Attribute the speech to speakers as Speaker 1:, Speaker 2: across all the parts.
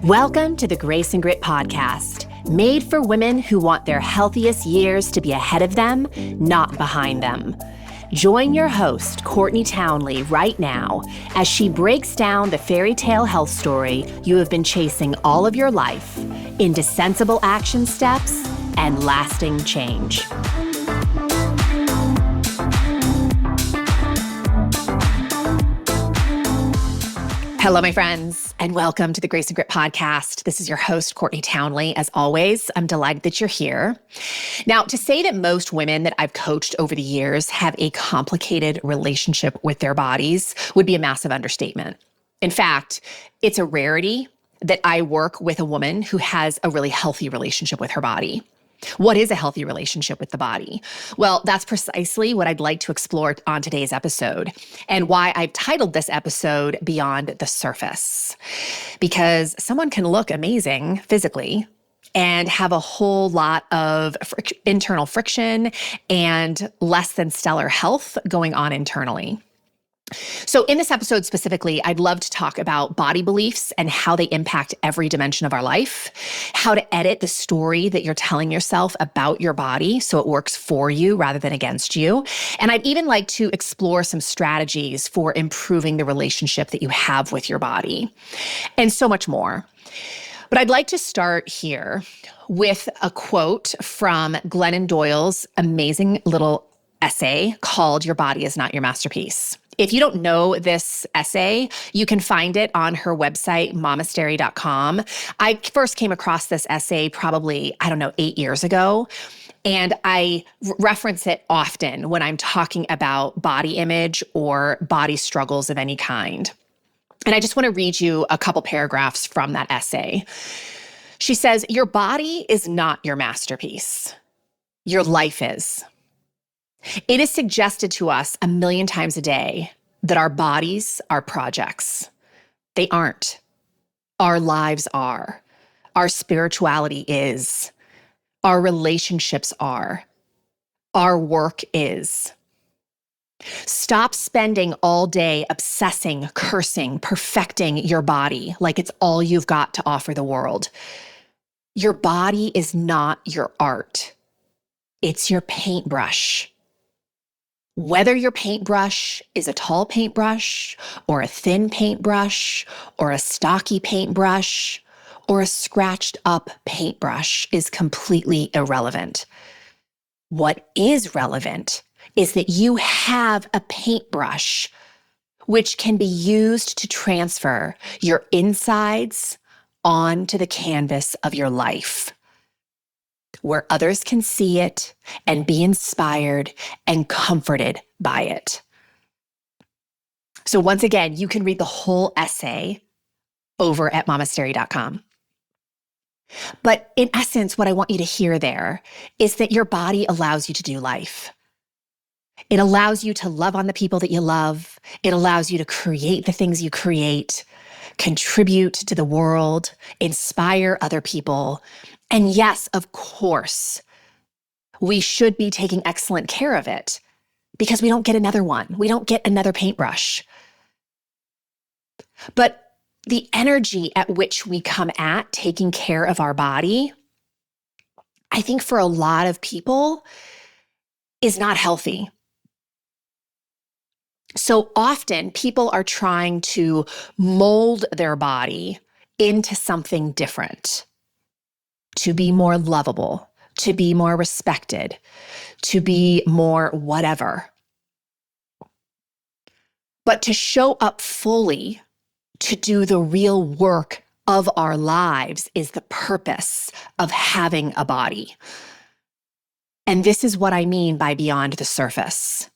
Speaker 1: Welcome to the Grace and Grit podcast, made for women who want their healthiest years to be ahead of them, not behind them. Join your host, Courtney Townley, right now as she breaks down the fairy tale health story you have been chasing all of your life into sensible action steps and lasting change. Hello, my friends, and welcome to the Grace and Grit podcast. This is your host, Courtney Townley. As always, I'm delighted that you're here. Now, to say that most women that I've coached over the years have a complicated relationship with their bodies would be a massive understatement. In fact, it's a rarity that I work with a woman who has a really healthy relationship with her body. What is a healthy relationship with the body? Well, that's precisely what I'd like to explore on today's episode, and why I've titled this episode Beyond the Surface. Because someone can look amazing physically and have a whole lot of internal friction and less than stellar health going on internally. So in this episode specifically, I'd love to talk about body beliefs and how they impact every dimension of our life, how to edit the story that you're telling yourself about your body so it works for you rather than against you. And I'd even like to explore some strategies for improving the relationship that you have with your body, and so much more. But I'd like to start here with a quote from Glennon Doyle's amazing little essay called "Your Body is Not Your Masterpiece." If you don't know this essay, you can find it on her website, momastery.com. I first came across this essay probably, 8 years ago. And I reference it often when I'm talking about body image or body struggles of any kind. And I just want to read you a couple paragraphs from that essay. She says, "Your body is not your masterpiece. Your life is. It is suggested to us a million times a day that our bodies are projects. They aren't. Our lives are. Our spirituality is. Our relationships are. Our work is. Stop spending all day obsessing, cursing, perfecting your body like it's all you've got to offer the world. Your body is not your art. It's your paintbrush. Whether your paintbrush is a tall paintbrush or a thin paintbrush or a stocky paintbrush or a scratched up paintbrush is completely irrelevant. What is relevant is that you have a paintbrush which can be used to transfer your insides onto the canvas of your life, where others can see it and be inspired and comforted by it." So once again, you can read the whole essay over at momastery.com. But in essence, what I want you to hear there is that your body allows you to do life. It allows you to love on the people that you love. It allows you to create the things you create, contribute to the world, inspire other people. And yes, of course, we should be taking excellent care of it because we don't get another one. We don't get another paintbrush. But the energy at which we come at taking care of our body, I think for a lot of people, is not healthy. So often people are trying to mold their body into something different, to be more lovable, to be more respected, to be more whatever. But to show up fully, to do the real work of our lives is the purpose of having a body. And this is what I mean by beyond the surface.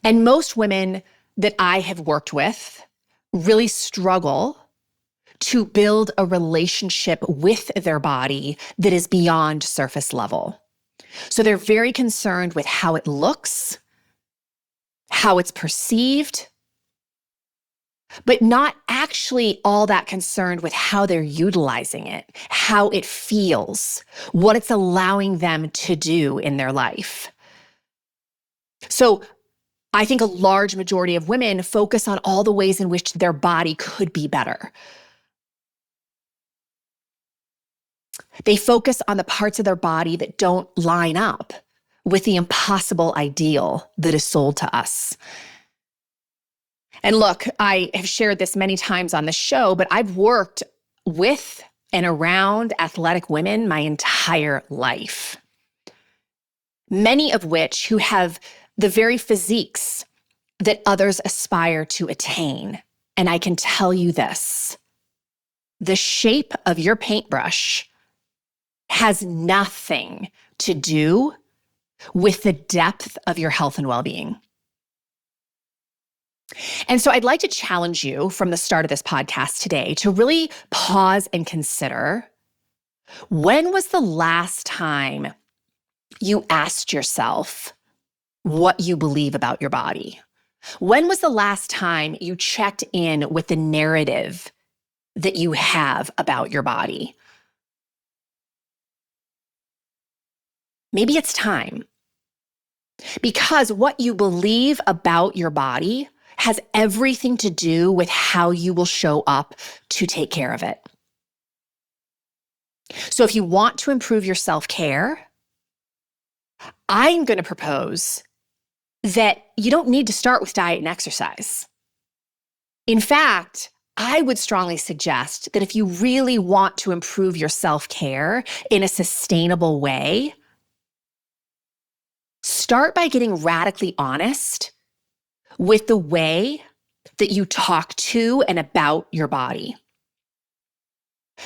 Speaker 1: And most women that I have worked with really struggle to build a relationship with their body that is beyond surface level. So they're very concerned with how it looks, how it's perceived, but not actually all that concerned with how they're utilizing it, how it feels, what it's allowing them to do in their life. So I think a large majority of women focus on all the ways in which their body could be better. They focus on the parts of their body that don't line up with the impossible ideal that is sold to us. And look, I have shared this many times on the show, but I've worked with and around athletic women my entire life, many of which who have the very physiques that others aspire to attain. And I can tell you this, the shape of your paintbrush has nothing to do with the depth of your health and well-being. And so I'd like to challenge you from the start of this podcast today to really pause and consider, when was the last time you asked yourself what you believe about your body? When was the last time you checked in with the narrative that you have about your body? Maybe it's time. Because what you believe about your body has everything to do with how you will show up to take care of it. So if you want to improve your self-care, I'm going to propose that you don't need to start with diet and exercise. In fact, I would strongly suggest that if you really want to improve your self-care in a sustainable way, start by getting radically honest with the way that you talk to and about your body.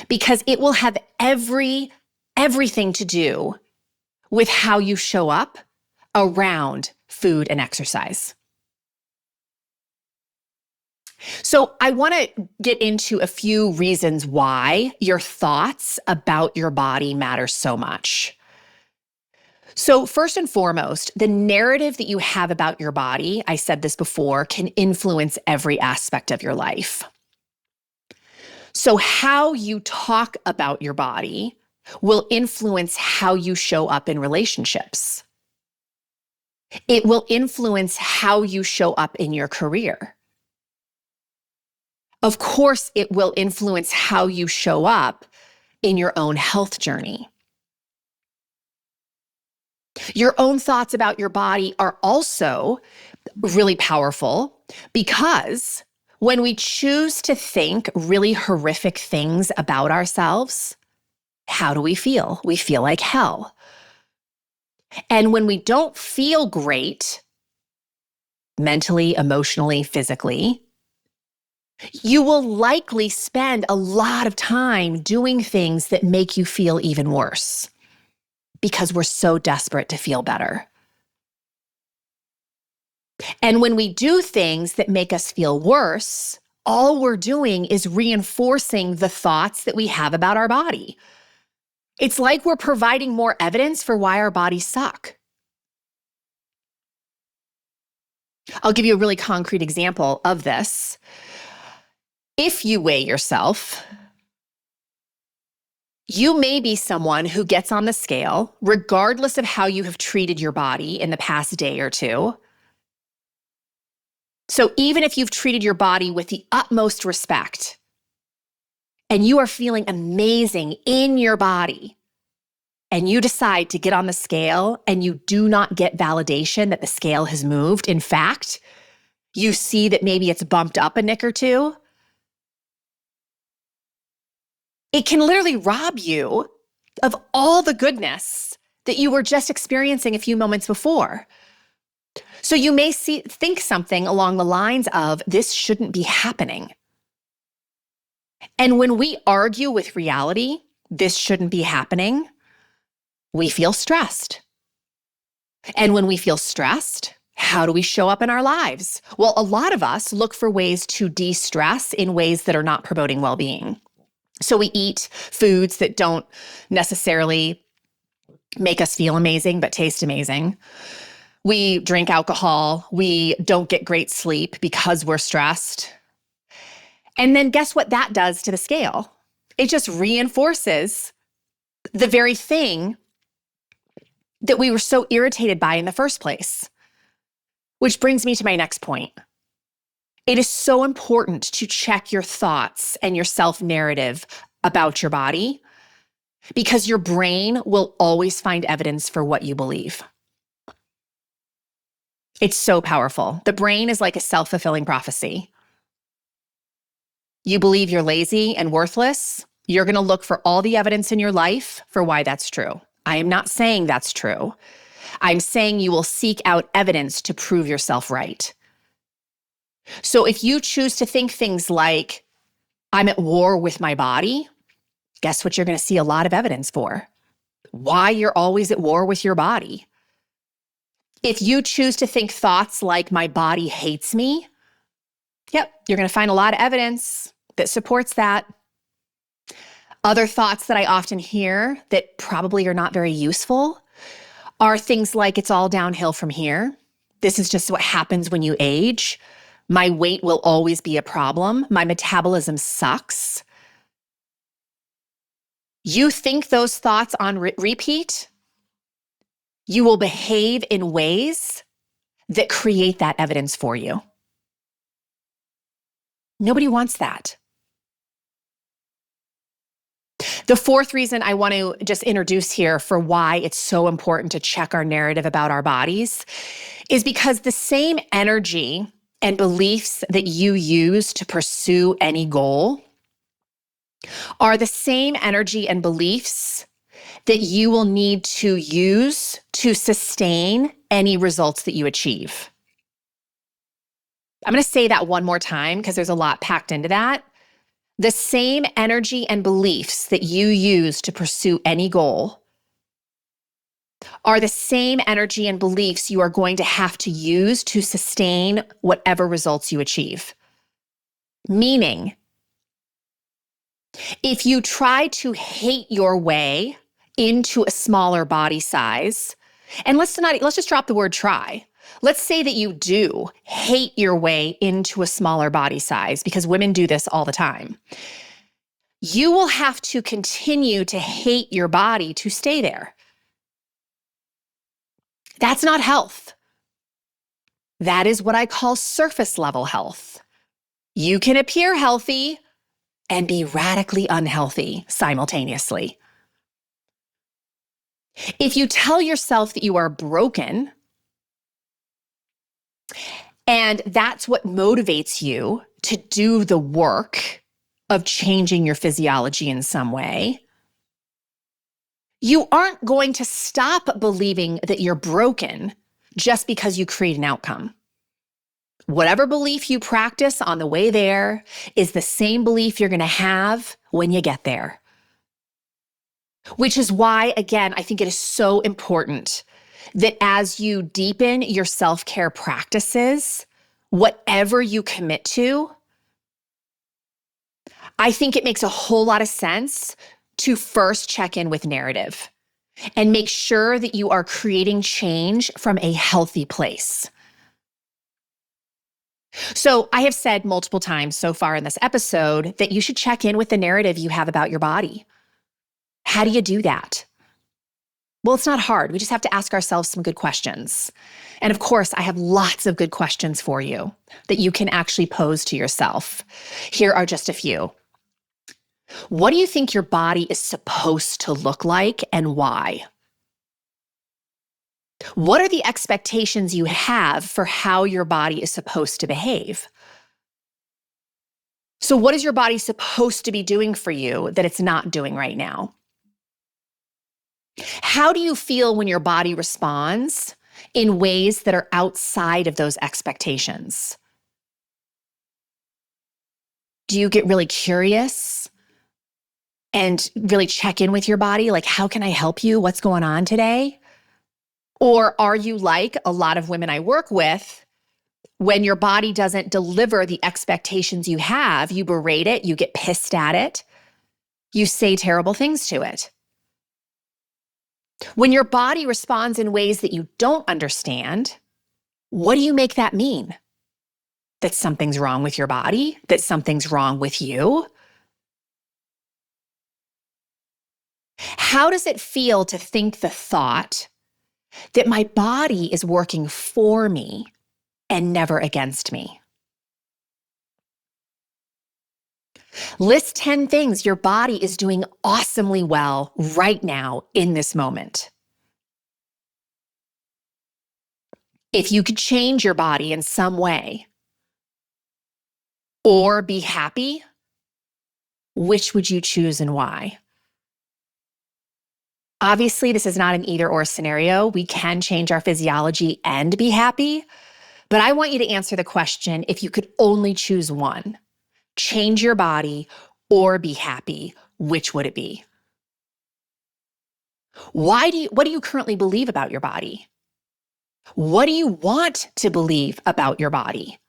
Speaker 1: Because it will have everything to do with how you show up around food and exercise. So I want to get into a few reasons why your thoughts about your body matter so much. So first and foremost, the narrative that you have about your body, I said this before, can influence every aspect of your life. So how you talk about your body will influence how you show up in relationships. It will influence how you show up in your career. Of course, it will influence how you show up in your own health journey. Your own thoughts about your body are also really powerful because when we choose to think really horrific things about ourselves, how do we feel? We feel like hell. And when we don't feel great, mentally, emotionally, physically, you will likely spend a lot of time doing things that make you feel even worse because we're so desperate to feel better. And when we do things that make us feel worse, all we're doing is reinforcing the thoughts that we have about our body. It's like we're providing more evidence for why our bodies suck. I'll give you a really concrete example of this. If you weigh yourself, you may be someone who gets on the scale, regardless of how you have treated your body in the past day or two. So even if you've treated your body with the utmost respect and you are feeling amazing in your body, and you decide to get on the scale and you do not get validation that the scale has moved, in fact, you see that maybe it's bumped up a nick or two, it can literally rob you of all the goodness that you were just experiencing a few moments before. So you may think something along the lines of, this shouldn't be happening. And when we argue with reality, this shouldn't be happening, we feel stressed. And when we feel stressed, how do we show up in our lives? Well, a lot of us look for ways to de-stress in ways that are not promoting well-being. So we eat foods that don't necessarily make us feel amazing, but taste amazing. We drink alcohol. We don't get great sleep because we're stressed. And then guess what that does to the scale? It just reinforces the very thing that we were so irritated by in the first place. Which brings me to my next point. It is so important to check your thoughts and your self-narrative about your body because your brain will always find evidence for what you believe. It's so powerful. The brain is like a self-fulfilling prophecy. You believe you're lazy and worthless, you're going to look for all the evidence in your life for why that's true. I am not saying that's true. I'm saying you will seek out evidence to prove yourself right. So if you choose to think things like, I'm at war with my body, guess what you're going to see a lot of evidence for? Why you're always at war with your body. If you choose to think thoughts like, my body hates me, yep, you're going to find a lot of evidence that supports that. Other thoughts that I often hear that probably are not very useful are things like, it's all downhill from here. This is just what happens when you age. My weight will always be a problem. My metabolism sucks. You think those thoughts on repeat, you will behave in ways that create that evidence for you. Nobody wants that. The fourth reason I want to just introduce here for why it's so important to check our narrative about our bodies is because the same energy and beliefs that you use to pursue any goal are the same energy and beliefs that you will need to use to sustain any results that you achieve. I'm going to say that one more time because there's a lot packed into that. The same energy and beliefs that you use to pursue any goal are the same energy and beliefs you are going to have to use to sustain whatever results you achieve. Meaning, if you try to hate your way into a smaller body size, and let's just drop the word try. Let's say that you do hate your way into a smaller body size, because women do this all the time. You will have to continue to hate your body to stay there. That's not health. That is what I call surface level health. You can appear healthy and be radically unhealthy simultaneously. If you tell yourself that you are broken, and that's what motivates you to do the work of changing your physiology in some way, you aren't going to stop believing that you're broken just because you create an outcome. Whatever belief you practice on the way there is the same belief you're going to have when you get there. Which is why, again, I think it is so important that as you deepen your self-care practices, whatever you commit to, I think it makes a whole lot of sense to first check in with narrative and make sure that you are creating change from a healthy place. So I have said multiple times so far in this episode that you should check in with the narrative you have about your body. How do you do that? Well, it's not hard. We just have to ask ourselves some good questions. And of course, I have lots of good questions for you that you can actually pose to yourself. Here are just a few. What do you think your body is supposed to look like and why? What are the expectations you have for how your body is supposed to behave? So what is your body supposed to be doing for you that it's not doing right now? How do you feel when your body responds in ways that are outside of those expectations? Do you get really curious and really check in with your body? Like, how can I help you? What's going on today? Or are you like a lot of women I work with, when your body doesn't deliver the expectations you have, you berate it, you get pissed at it, you say terrible things to it. When your body responds in ways that you don't understand, what do you make that mean? That something's wrong with your body? That something's wrong with you? How does it feel to think the thought that my body is working for me and never against me. List 10 things your body is doing awesomely well right now in this moment. If you could change your body in some way or be happy, which would you choose and why? Obviously, this is not an either-or scenario. We can change our physiology and be happy, but I want you to answer the question, if you could only choose one, change your body or be happy, which would it be? What do you currently believe about your body? What do you want to believe about your body?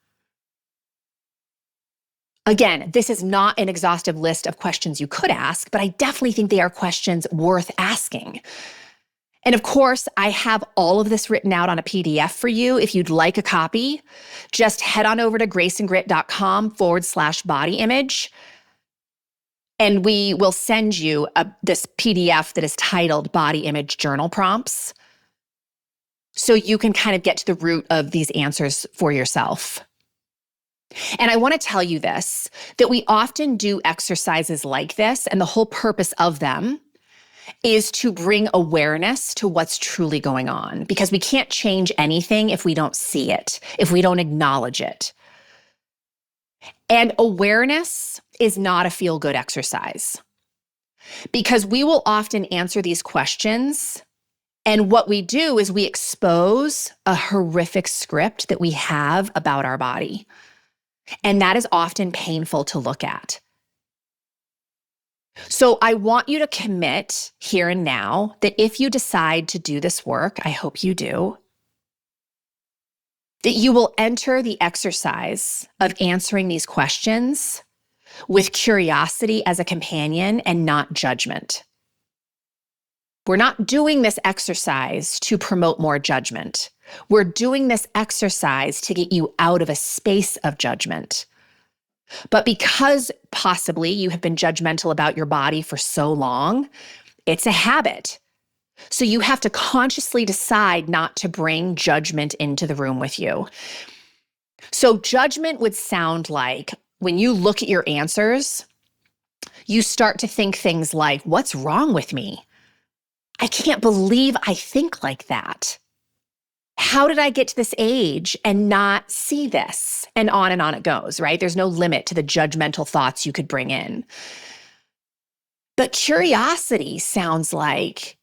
Speaker 1: Again, this is not an exhaustive list of questions you could ask, but I definitely think they are questions worth asking. And of course, I have all of this written out on a PDF for you. If you'd like a copy, just head on over to graceandgrit.com/body image. And we will send you this PDF that is titled Body Image Journal Prompts. So you can kind of get to the root of these answers for yourself. And I want to tell you this, that we often do exercises like this, and the whole purpose of them is to bring awareness to what's truly going on, because we can't change anything if we don't see it, if we don't acknowledge it. And awareness is not a feel-good exercise, because we will often answer these questions, and what we do is we expose a horrific script that we have about our body. And that is often painful to look at. So I want you to commit here and now that if you decide to do this work, I hope you do, that you will enter the exercise of answering these questions with curiosity as a companion and not judgment. We're not doing this exercise to promote more judgment. We're doing this exercise to get you out of a space of judgment. But because possibly you have been judgmental about your body for so long, it's a habit. So you have to consciously decide not to bring judgment into the room with you. So judgment would sound like when you look at your answers, you start to think things like, what's wrong with me? I can't believe I think like that. How did I get to this age and not see this? And on it goes, right? There's no limit to the judgmental thoughts you could bring in. But curiosity sounds like,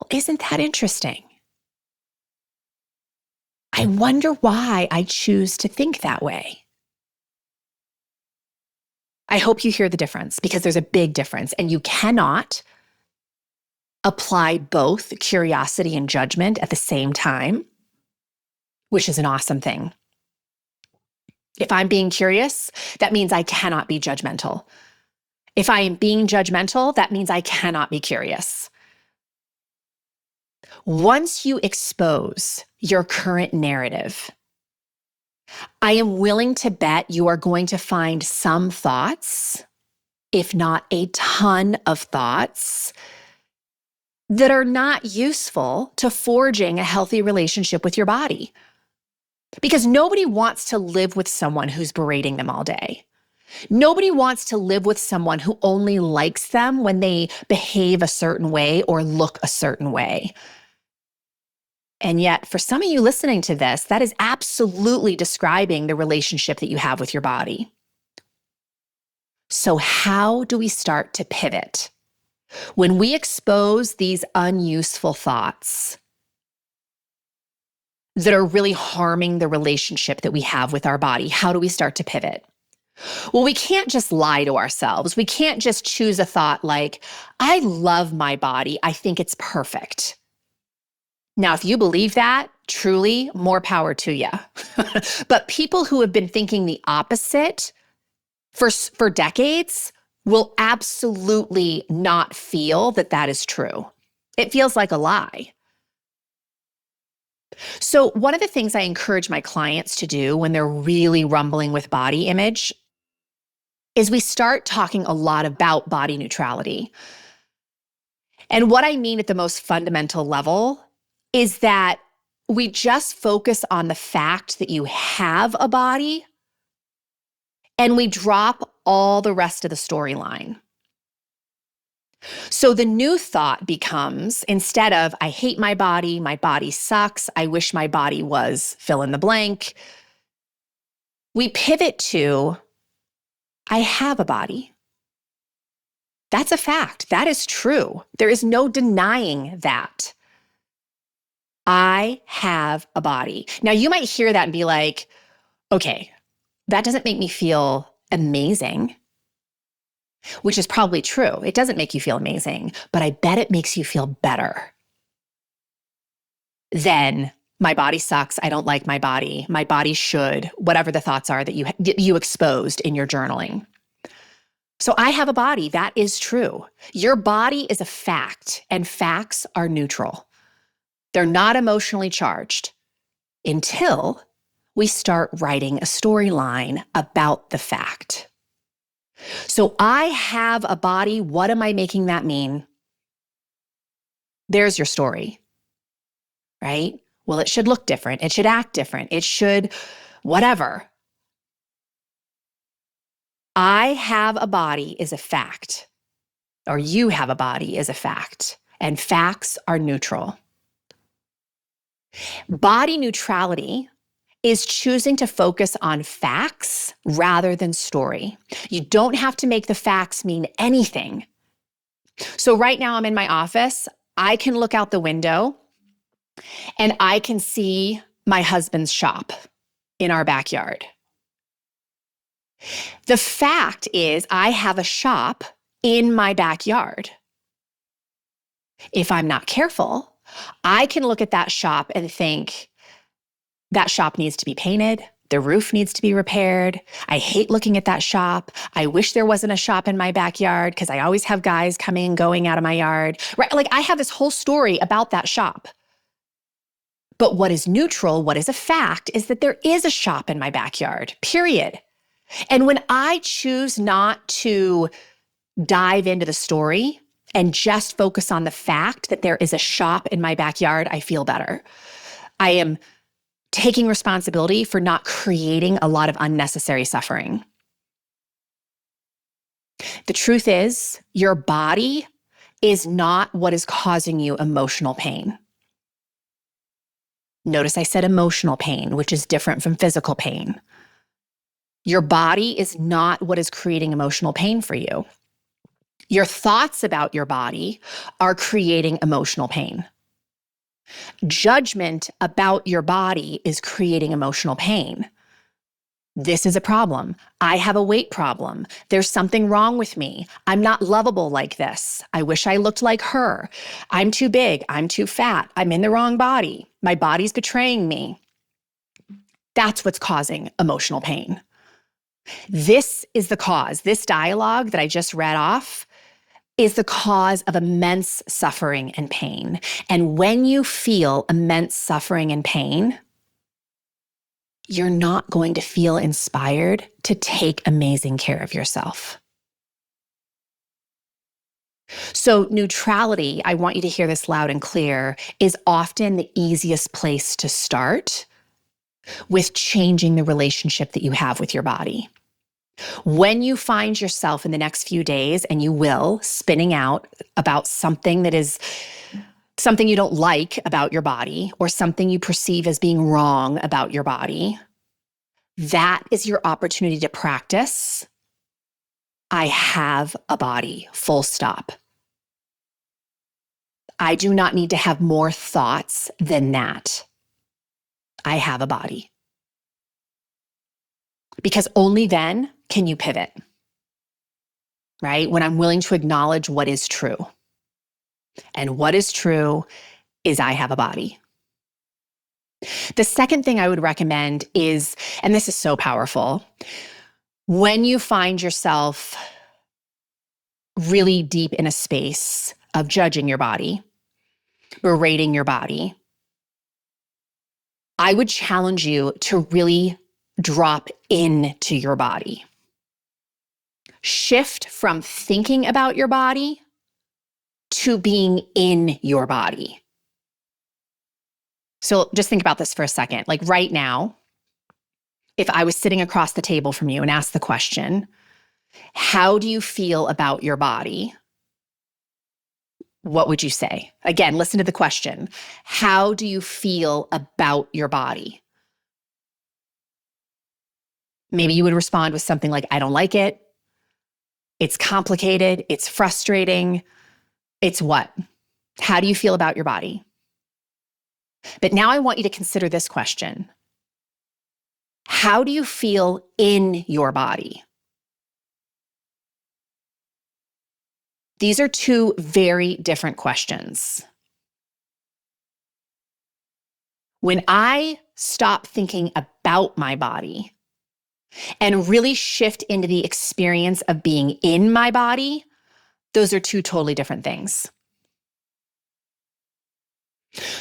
Speaker 1: well, isn't that interesting? I wonder why I choose to think that way. I hope you hear the difference, because there's a big difference, and you cannot apply both curiosity and judgment at the same time, which is an awesome thing. If I'm being curious, that means I cannot be judgmental. If I am being judgmental, that means I cannot be curious. Once you expose your current narrative, I am willing to bet you are going to find some thoughts, if not a ton of thoughts, that are not useful to forging a healthy relationship with your body. Because nobody wants to live with someone who's berating them all day. Nobody wants to live with someone who only likes them when they behave a certain way or look a certain way. And yet, for some of you listening to this, that is absolutely describing the relationship that you have with your body. So how do we start to pivot? When we expose these unuseful thoughts that are really harming the relationship that we have with our body, how do we start to pivot? Well, we can't just lie to ourselves. We can't just choose a thought like, I love my body. I think it's perfect. Now, if you believe that, truly, more power to you. But people who have been thinking the opposite for decades will absolutely not feel that that is true. It feels like a lie. So one of the things I encourage my clients to do when they're really rumbling with body image is we start talking a lot about body neutrality. And what I mean at the most fundamental level is that we just focus on the fact that you have a body and we drop all the rest of the storyline. So the new thought becomes, instead of, I hate my body sucks, I wish my body was fill in the blank, we pivot to, I have a body. That's a fact. That is true. There is no denying that. I have a body. Now, you might hear that and be like, okay, that doesn't make me feel amazing, which is probably true. It doesn't make you feel amazing, but I bet it makes you feel better than my body sucks. I don't like my body should, whatever the thoughts are that you exposed in your journaling. So I have a body. That is true. Your body is a fact, and facts are neutral. They're not emotionally charged until we start writing a storyline about the fact. So I have a body. What am I making that mean? There's your story, right? Well, it should look different. It should act different. It should whatever. I have a body is a fact, or you have a body is a fact, and facts are neutral. Body neutrality is choosing to focus on facts rather than story. You don't have to make the facts mean anything. So right now I'm in my office. I can look out the window and I can see my husband's shop in our backyard. The fact is I have a shop in my backyard. If I'm not careful, I can look at that shop and think, that shop needs to be painted. The roof needs to be repaired. I hate looking at that shop. I wish there wasn't a shop in my backyard because I always have guys coming and going out of my yard. Right? Like I have this whole story about that shop. But what is neutral, what is a fact, is that there is a shop in my backyard, period. And when I choose not to dive into the story and just focus on the fact that there is a shop in my backyard, I feel better. I am taking responsibility for not creating a lot of unnecessary suffering. The truth is, your body is not what is causing you emotional pain. Notice I said emotional pain, which is different from physical pain. Your body is not what is creating emotional pain for you. Your thoughts about your body are creating emotional pain. Judgment about your body is creating emotional pain. This is a problem. I have a weight problem. There's something wrong with me. I'm not lovable like this. I wish I looked like her. I'm too big. I'm too fat. I'm in the wrong body. My body's betraying me. That's what's causing emotional pain. This is the cause. This dialogue that I just read off is the cause of immense suffering and pain. And when you feel immense suffering and pain, you're not going to feel inspired to take amazing care of yourself. So neutrality, I want you to hear this loud and clear, is often the easiest place to start with changing the relationship that you have with your body. When you find yourself in the next few days, and you will, spinning out about something that is something you don't like about your body or something you perceive as being wrong about your body, that is your opportunity to practice. I have a body, full stop. I do not need to have more thoughts than that. I have a body. Because only then can you pivot, right? When I'm willing to acknowledge what is true. And what is true is I have a body. The second thing I would recommend is, and this is so powerful, when you find yourself really deep in a space of judging your body, berating your body, I would challenge you to really drop into your body. Shift from thinking about your body to being in your body. So just think about this for a second. Like right now, if I was sitting across the table from you and asked the question, how do you feel about your body? What would you say? Again, listen to the question. How do you feel about your body? Maybe you would respond with something like, I don't like it. It's complicated. It's frustrating. It's what? How do you feel about your body? But now I want you to consider this question. How do you feel in your body? These are two very different questions. When I stop thinking about my body and really shift into the experience of being in my body, those are two totally different things.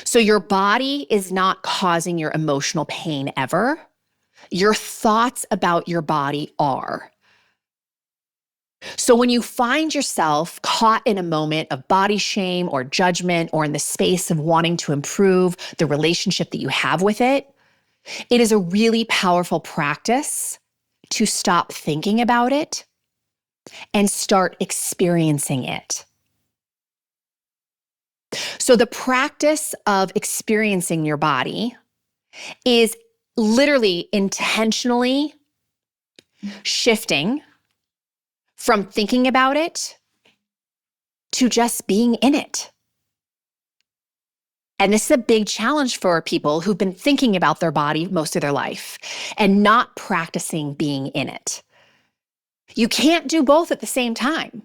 Speaker 1: So your body is not causing your emotional pain ever. Your thoughts about your body are. So when you find yourself caught in a moment of body shame or judgment, or in the space of wanting to improve the relationship that you have with it, it is a really powerful practice to stop thinking about it and start experiencing it. So the practice of experiencing your body is literally intentionally shifting from thinking about it to just being in it. And this is a big challenge for people who've been thinking about their body most of their life and not practicing being in it. You can't do both at the same time.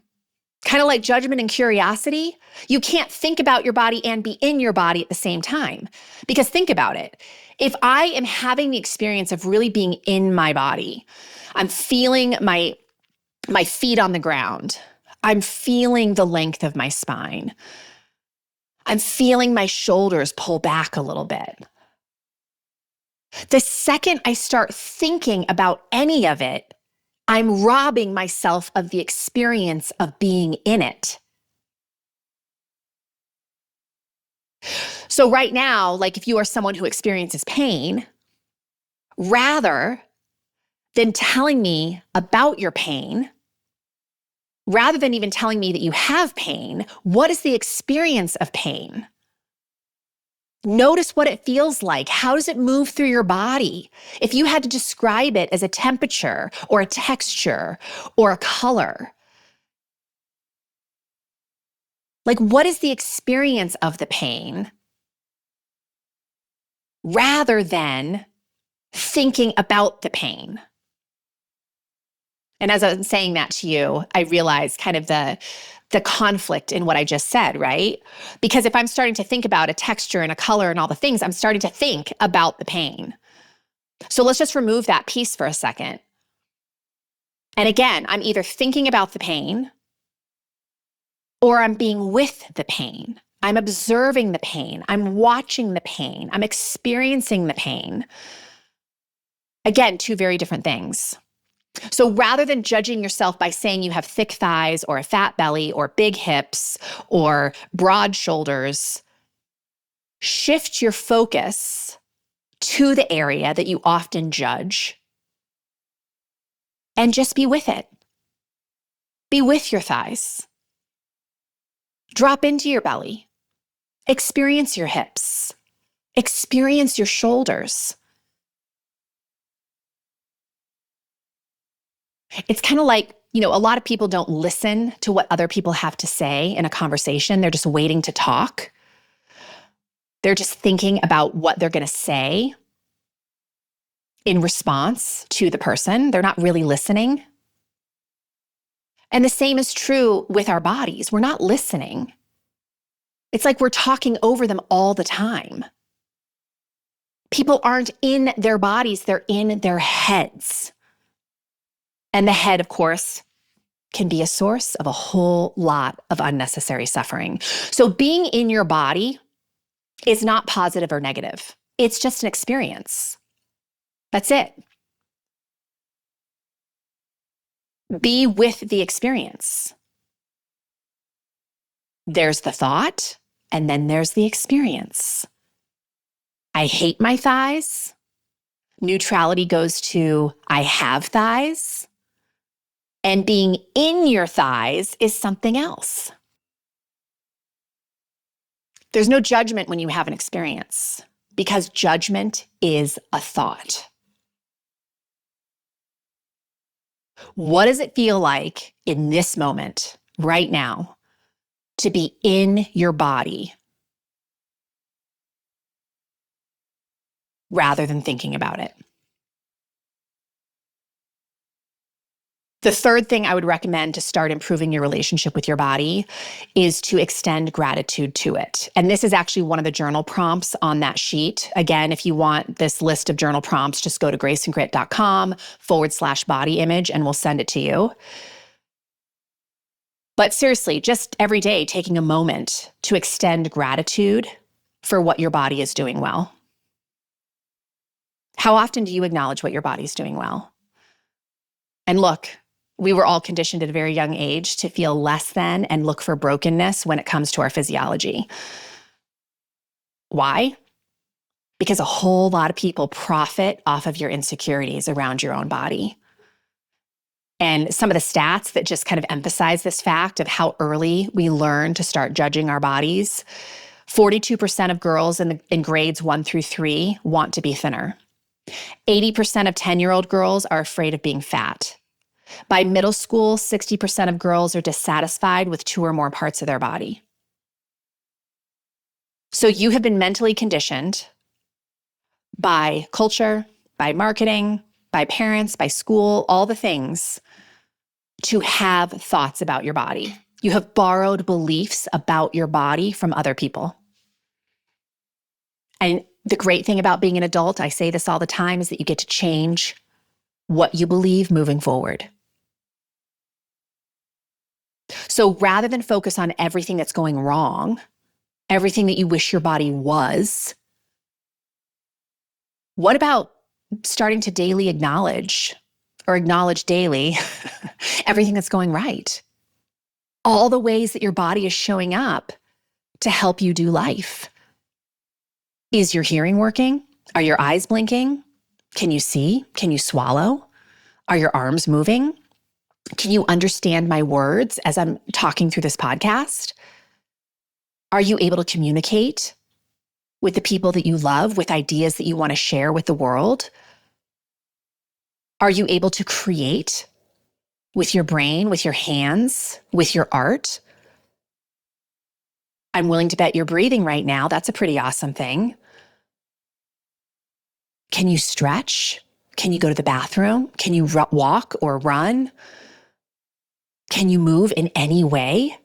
Speaker 1: Kind of like judgment and curiosity, you can't think about your body and be in your body at the same time. Because think about it. If I am having the experience of really being in my body, I'm feeling my feet on the ground. I'm feeling the length of my spine. I'm feeling my shoulders pull back a little bit. The second I start thinking about any of it, I'm robbing myself of the experience of being in it. So right now, like if you are someone who experiences pain, rather than telling me about your pain, rather than even telling me that you have pain, what is the experience of pain? Notice what it feels like. How does it move through your body? If you had to describe it as a temperature or a texture or a color, like what is the experience of the pain rather than thinking about the pain? And as I'm saying that to you, I realize kind of the conflict in what I just said, right? Because if I'm starting to think about a texture and a color and all the things, I'm starting to think about the pain. So let's just remove that piece for a second. And again, I'm either thinking about the pain or I'm being with the pain. I'm observing the pain. I'm watching the pain. I'm experiencing the pain. Again, two very different things. So rather than judging yourself by saying you have thick thighs or a fat belly or big hips or broad shoulders, shift your focus to the area that you often judge and just be with it. Be with your thighs. Drop into your belly. Experience your hips. Experience your shoulders. It's kind of like, a lot of people don't listen to what other people have to say in a conversation. They're just waiting to talk. They're just thinking about what they're going to say in response to the person. They're not really listening. And the same is true with our bodies. We're not listening. It's like we're talking over them all the time. People aren't in their bodies, they're in their heads. And the head, of course, can be a source of a whole lot of unnecessary suffering. So being in your body is not positive or negative. It's just an experience. That's it. Be with the experience. There's the thought, and then there's the experience. I hate my thighs. Neutrality goes to I have thighs. And being in your thighs is something else. There's no judgment when you have an experience because judgment is a thought. What does it feel like in this moment, right now, to be in your body rather than thinking about it? The third thing I would recommend to start improving your relationship with your body is to extend gratitude to it. And this is actually one of the journal prompts on that sheet. Again, if you want this list of journal prompts, just go to graceandgrit.com/body image and we'll send it to you. But seriously, just every day, taking a moment to extend gratitude for what your body is doing well. How often do you acknowledge what your body's doing well? And look, we were all conditioned at a very young age to feel less than and look for brokenness when it comes to our physiology. Why? Because a whole lot of people profit off of your insecurities around your own body. And some of the stats that just kind of emphasize this fact of how early we learn to start judging our bodies. 42% of girls in grades 1 through 3 want to be thinner. 80% of 10-year-old girls are afraid of being fat. By middle school, 60% of girls are dissatisfied with 2 or more parts of their body. So you have been mentally conditioned by culture, by marketing, by parents, by school, all the things, to have thoughts about your body. You have borrowed beliefs about your body from other people. And the great thing about being an adult, I say this all the time, is that you get to change what you believe moving forward. So rather than focus on everything that's going wrong, everything that you wish your body was, what about starting to daily acknowledge daily everything that's going right? All the ways that your body is showing up to help you do life. Is your hearing working? Are your eyes blinking? Can you see? Can you swallow? Are your arms moving? Can you understand my words as I'm talking through this podcast? Are you able to communicate with the people that you love, with ideas that you want to share with the world? Are you able to create with your brain, with your hands, with your art? I'm willing to bet you're breathing right now. That's a pretty awesome thing. Can you stretch? Can you go to the bathroom? Can you walk or run? Can you move in any way?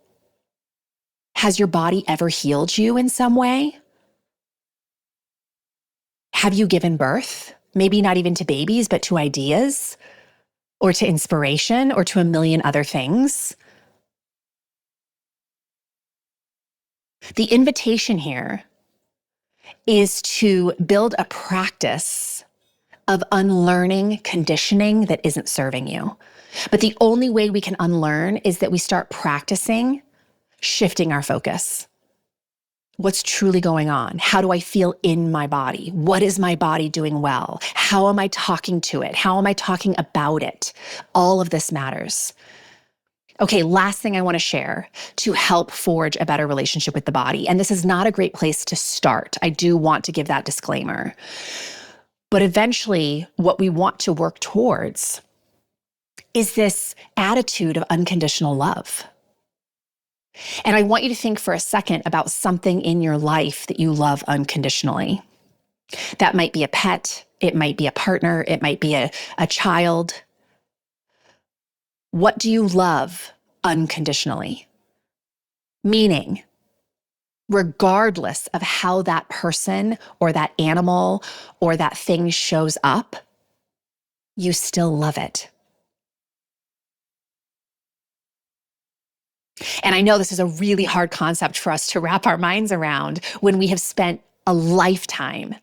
Speaker 1: Has your body ever healed you in some way? Have you given birth? Maybe not even to babies, but to ideas or to inspiration or to a million other things. The invitation here is to build a practice of unlearning conditioning that isn't serving you. But the only way we can unlearn is that we start practicing shifting our focus. What's truly going on? How do I feel in my body? What is my body doing well? How am I talking to it? How am I talking about it? All of this matters. Okay, last thing I want to share to help forge a better relationship with the body. And this is not a great place to start. I do want to give that disclaimer. But eventually, what we want to work towards is this attitude of unconditional love. And I want you to think for a second about something in your life that you love unconditionally. That might be a pet, it might be a partner, it might be a child. What do you love unconditionally? Meaning, regardless of how that person or that animal or that thing shows up, you still love it. And I know this is a really hard concept for us to wrap our minds around when we have spent a lifetime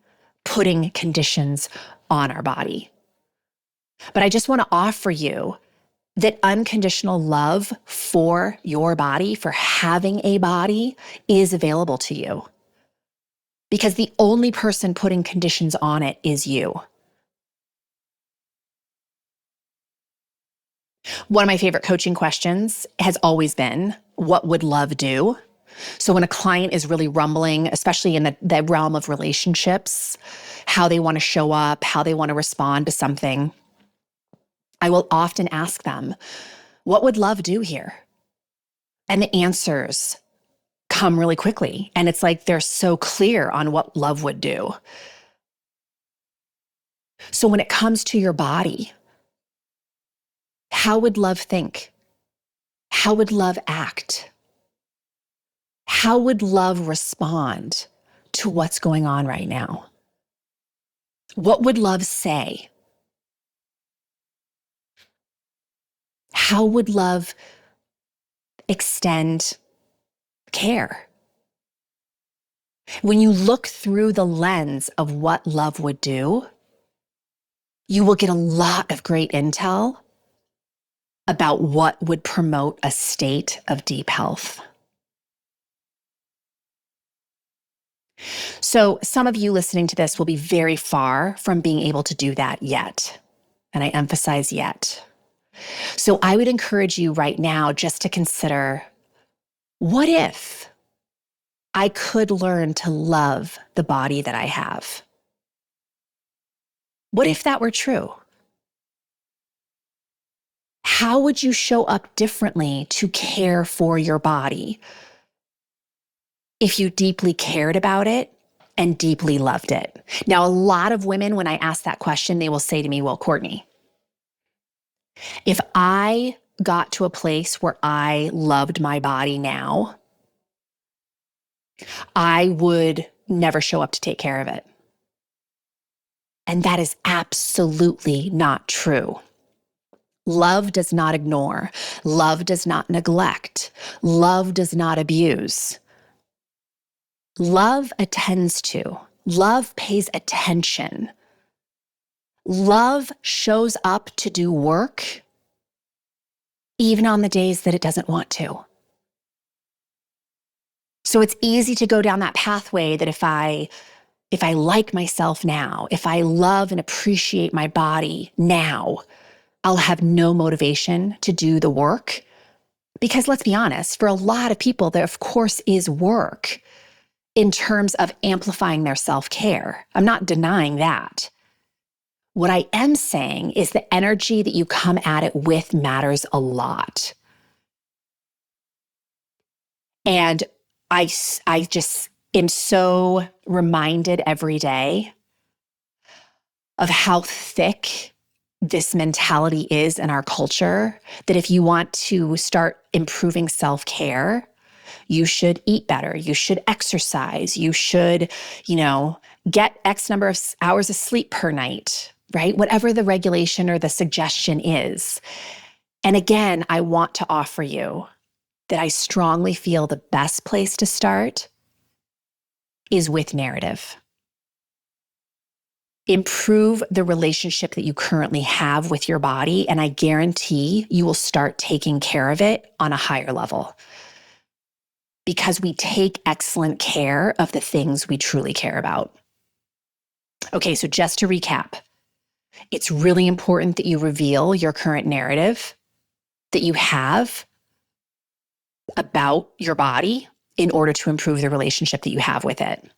Speaker 1: putting conditions on our body. But I just want to offer you that unconditional love for your body, for having a body, is available to you. because the only person putting conditions on it is you. One of my favorite coaching questions has always been, what would love do? So when a client is really rumbling, especially in the realm of relationships, how they want to show up, how they want to respond to something, I will often ask them, what would love do here? And the answers come really quickly. And it's like they're so clear on what love would do. So when it comes to your body, how would love think? How would love act? How would love respond to what's going on right now? What would love say? How would love extend care? When you look through the lens of what love would do, you will get a lot of great intel about what would promote a state of deep health. So some of you listening to this will be very far from being able to do that yet. And I emphasize yet. So I would encourage you right now just to consider, what if I could learn to love the body that I have? What if that were true? How would you show up differently to care for your body if you deeply cared about it and deeply loved it? Now, a lot of women, when I ask that question, they will say to me, well, Courtney, if I got to a place where I loved my body now, I would never show up to take care of it. And that is absolutely not true. Love does not ignore. Love does not neglect. Love does not abuse. Love attends to. Love pays attention. Love shows up to do work, even on the days that it doesn't want to. So it's easy to go down that pathway that if I like myself now, if I love and appreciate my body now, I'll have no motivation to do the work. Because let's be honest, for a lot of people, there of course is work in terms of amplifying their self-care. I'm not denying that. What I am saying is the energy that you come at it with matters a lot. And I just am so reminded every day of how thick this mentality is in our culture, that if you want to start improving self-care, you should eat better, you should exercise, you should, get X number of hours of sleep per night, right? Whatever the regulation or the suggestion is. And again, I want to offer you that I strongly feel the best place to start is with narrative. Improve the relationship that you currently have with your body, and I guarantee you will start taking care of it on a higher level. Because we take excellent care of the things we truly care about. Okay, so just to recap, it's really important that you reveal your current narrative that you have about your body in order to improve the relationship that you have with it.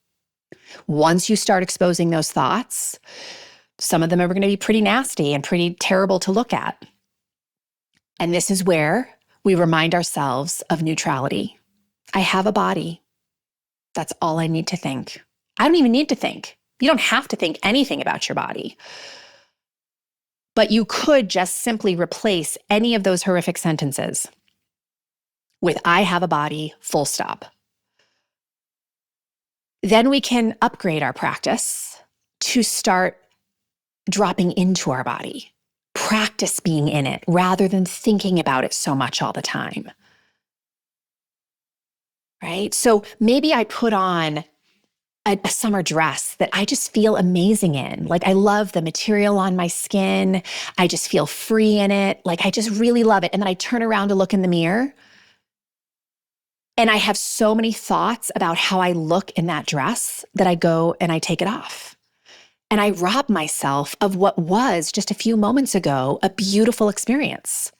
Speaker 1: Once you start exposing those thoughts, some of them are going to be pretty nasty and pretty terrible to look at. And this is where we remind ourselves of neutrality. I have a body. That's all I need to think. I don't even need to think. You don't have to think anything about your body. But you could just simply replace any of those horrific sentences with I have a body, full stop. Then we can upgrade our practice to start dropping into our body. Practice being in it rather than thinking about it so much all the time. Right? So maybe I put on a summer dress that I just feel amazing in. Like I love the material on my skin. I just feel free in it. Like I just really love it. And then I turn around to look in the mirror And I have so many thoughts about how I look in that dress that I go and I take it off. And I rob myself of what was just a few moments ago a beautiful experience.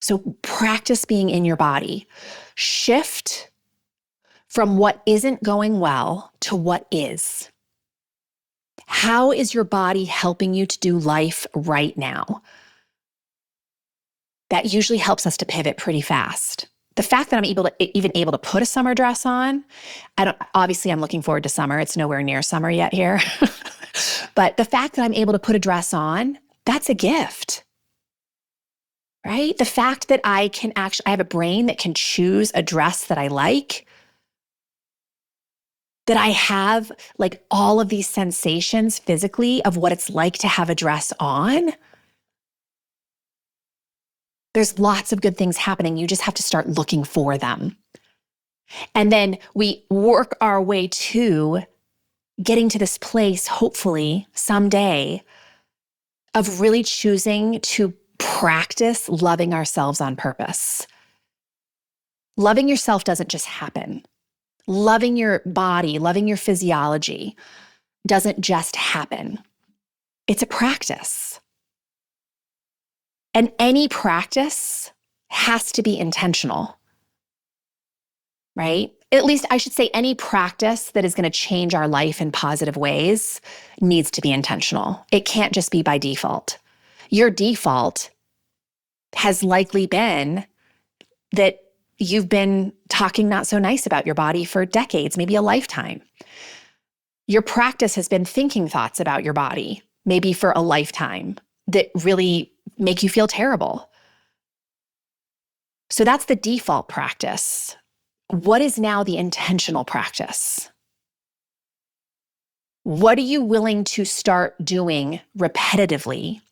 Speaker 1: So practice being in your body. Shift from what isn't going well to what is. How is your body helping you to do life right now? That usually helps us to pivot pretty fast. The fact that I'm even able to put a summer dress on, obviously I'm looking forward to summer. It's nowhere near summer yet here. But the fact that I'm able to put a dress on, that's a gift. Right? The fact that I have a brain that can choose a dress that I like, that I have like all of these sensations physically of what it's like to have a dress on. There's lots of good things happening. You just have to start looking for them. And then we work our way to getting to this place, hopefully someday, of really choosing to practice loving ourselves on purpose. Loving yourself doesn't just happen. Loving your body, loving your physiology doesn't just happen. It's a practice. And any practice has to be intentional, right? At least I should say any practice that is going to change our life in positive ways needs to be intentional. It can't just be by default. Your default has likely been that you've been talking not so nice about your body for decades, maybe a lifetime. Your practice has been thinking thoughts about your body, maybe for a lifetime, that really make you feel terrible. So that's the default practice. What is now the intentional practice? What are you willing to start doing repetitively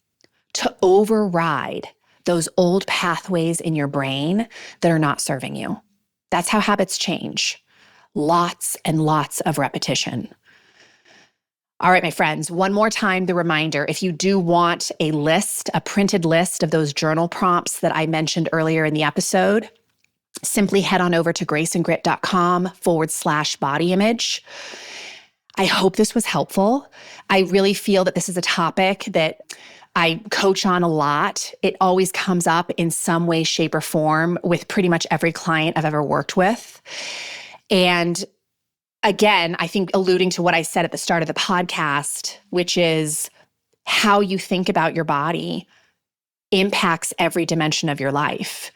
Speaker 1: to override those old pathways in your brain that are not serving you? That's how habits change. Lots and lots of repetition. All right, my friends, one more time, the reminder, if you do want a list, a printed list of those journal prompts that I mentioned earlier in the episode, simply head on over to graceandgrit.com/body image. I hope this was helpful. I really feel that this is a topic that I coach on a lot. It always comes up in some way, shape, or form with pretty much every client I've ever worked with. And again, I think alluding to what I said at the start of the podcast, which is how you think about your body impacts every dimension of your life.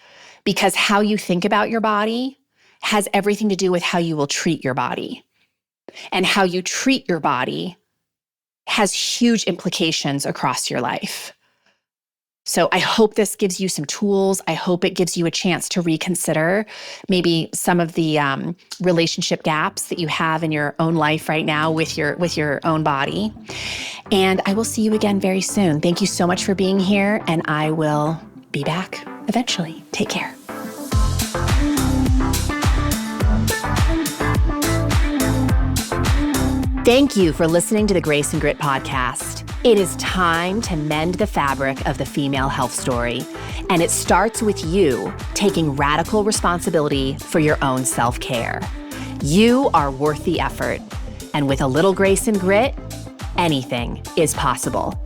Speaker 1: Because how you think about your body has everything to do with how you will treat your body. And how you treat your body has huge implications across your life. So I hope this gives you some tools. I hope it gives you a chance to reconsider maybe some of the relationship gaps that you have in your own life right now with your own body. And I will see you again very soon. Thank you so much for being here, and I will be back eventually. Take care. Thank you for listening to the Grace and Grit podcast. It is time to mend the fabric of the female health story, and it starts with you taking radical responsibility for your own self-care. You are worth the effort, and with a little grace and grit, anything is possible.